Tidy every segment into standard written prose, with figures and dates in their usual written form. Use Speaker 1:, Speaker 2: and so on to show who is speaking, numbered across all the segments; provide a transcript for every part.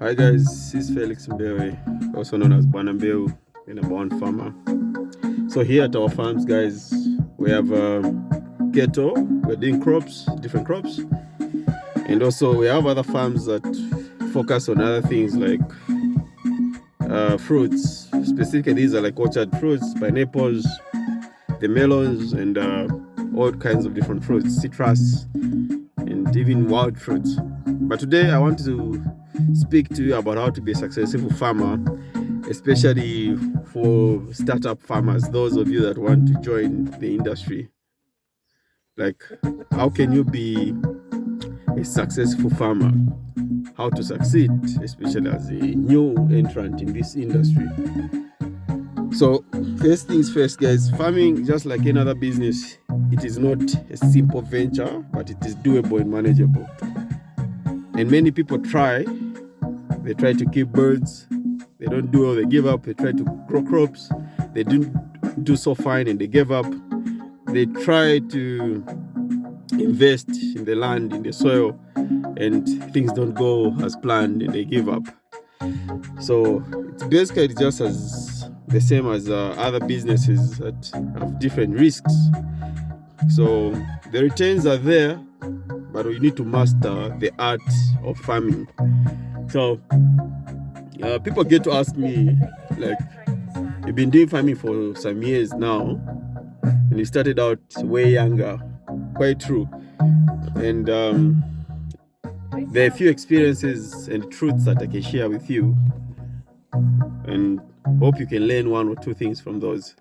Speaker 1: Hi guys, this is Felix Mbewe, also known as Banambeu, the number one farmer. So here at our farms, guys, we have keto. We're doing crops, different crops, and also we have other farms that focus on other things like fruits. Specifically, these are like orchard fruits, pineapples, the melons, and all kinds of different fruits, citrus, and even wild fruits. But today I want to speak to you about how to be a successful farmer, especially for startup farmers, those of you that want to join the industry. Like, how can you be a successful farmer? How to succeed, especially as a new entrant in this industry. So, first things first, guys, farming, just like any other business, it is not a simple venture, but it is doable and manageable. And many people try. They try to keep birds. They don't do well, they give up. They try to grow crops. They didn't do so fine and they gave up. They try to invest in the land, in the soil, and things don't go as planned and they give up. So it's basically just as the same as other businesses that have different risks. So the returns are there, but we need to master the art of farming. So people get to ask me, like, you've been doing farming for some years now, and you started out way younger. Quite true. And there are a few experiences and truths that I can share with you, and hope you can learn one or two things from those.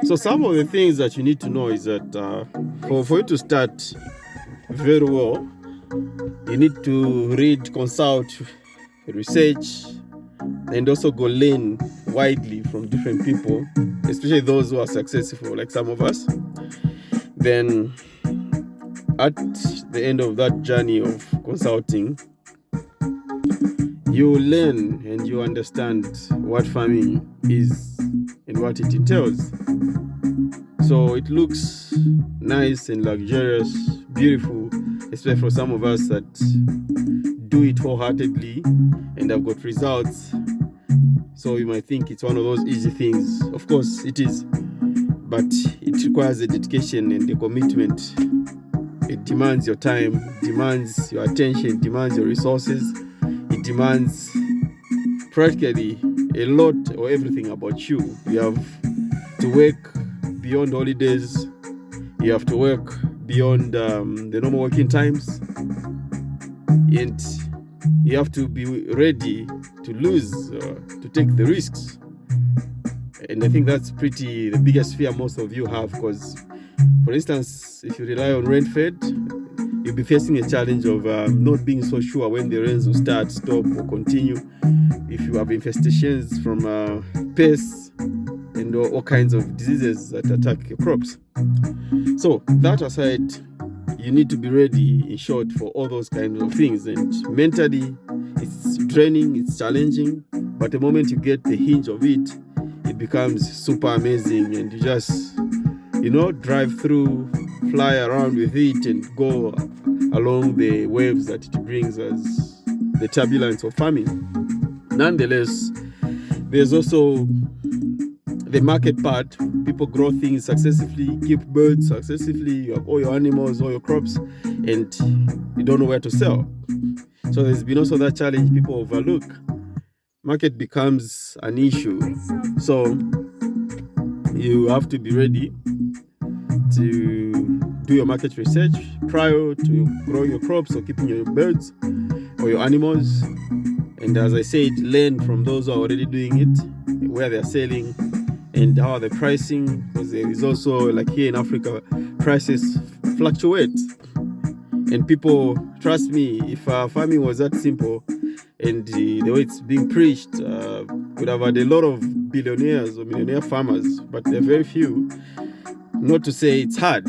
Speaker 1: So some of the things that you need to know is that for you to start very well, you need to read, consult, research, and also go learn widely from different people, especially those who are successful, like some of us. Then at the end of that journey of consulting, you learn and you understand what farming is and what it entails. So it looks nice and luxurious, beautiful, especially for some of us that do it wholeheartedly and have got results. So you might think it's one of those easy things. Of course it is, but it requires a dedication and a commitment. It demands your time, demands your attention, demands your resources. It demands practically a lot or everything about you. You have to work beyond holidays. You have to work beyond the normal working times. And you have to be ready to lose, to take the risks. And I think that's the biggest fear most of you have, because, for instance, if you rely on rain-fed, you'll be facing a challenge of not being so sure when the rains will start, stop, or continue. If you have infestations from pests and all kinds of diseases that attack your crops. So that aside, you need to be ready, in short, for all those kinds of things. And mentally, it's draining, it's challenging, but the moment you get the hinge of it, it becomes super amazing, and you just, drive through, fly around with it, and go along the waves that it brings as the turbulence of farming. Nonetheless, there's also the market part. People grow things successfully, keep birds successfully, you have all your animals, all your crops, and you don't know where to sell. So there's been also that challenge people overlook. Market becomes an issue. So you have to be ready to do your market research prior to growing your crops or keeping your birds or your animals. And as I said, learn from those who are already doing it, where they're selling and how they're pricing, because there is also, like here in Africa, prices fluctuate. And people, trust me, if farming was that simple and the way it's being preached, would have had a lot of billionaires or millionaire farmers, but they're very few. Not to say it's hard,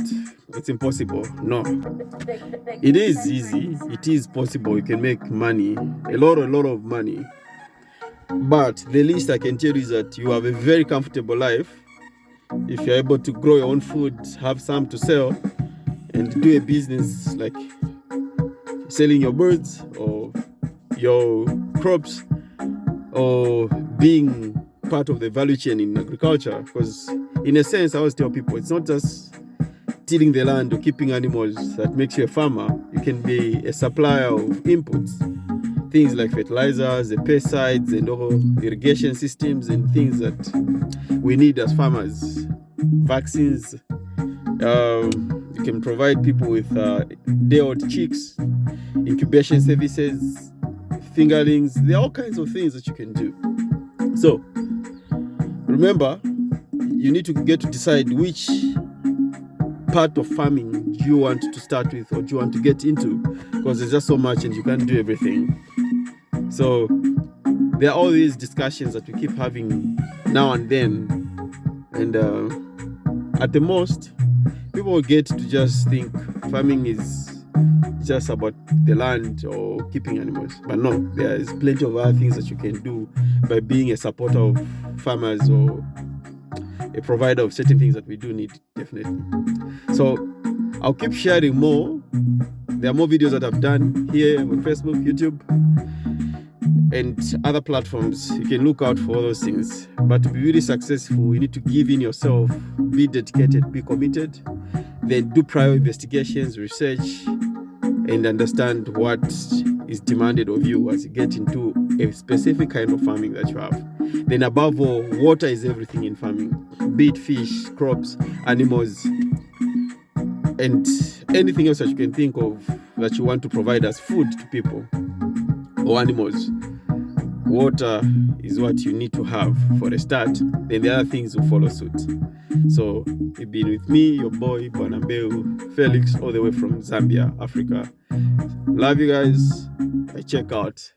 Speaker 1: it's impossible. No. It is easy, it is possible. You can make money, a lot of money. But the least I can tell you is that you have a very comfortable life if you're able to grow your own food, have some to sell, and do a business like selling your birds or your crops, or being part of the value chain in agriculture. Because in a sense, I always tell people, it's not just tilling the land or keeping animals that makes you a farmer. You can be a supplier of inputs, things like fertilizers, the pesticides, and all irrigation systems, and things that we need as farmers. Vaccines. You can provide people with day-old chicks, incubation services, fingerlings. There are all kinds of things that you can do. So remember, you need to get to decide which part of farming do you want to start with or do you want to get into, because there's just so much and you can't do everything. So there are all these discussions that we keep having now and then, and at the most, people will get to just think farming is just about the land or keeping animals. But no, there is plenty of other things that you can do by being a supporter of farmers or a provider of certain things that we do need, definitely. So I'll keep sharing more. There are more videos that I've done here on Facebook, YouTube, and other platforms. You can look out for all those things. But to be really successful, you need to give in yourself, be dedicated, be committed, then do prior investigations, research, and understand what is demanded of you as you get into a specific kind of farming that you have. Then above all, water is everything in farming, be it fish, crops, animals, and anything else that you can think of that you want to provide as food to people or animals. Water is what you need to have for a start, then the other things will follow suit. So you've been with me, your boy Bwanambeu Felix, all the way from Zambia, Africa. Love you guys. I check out.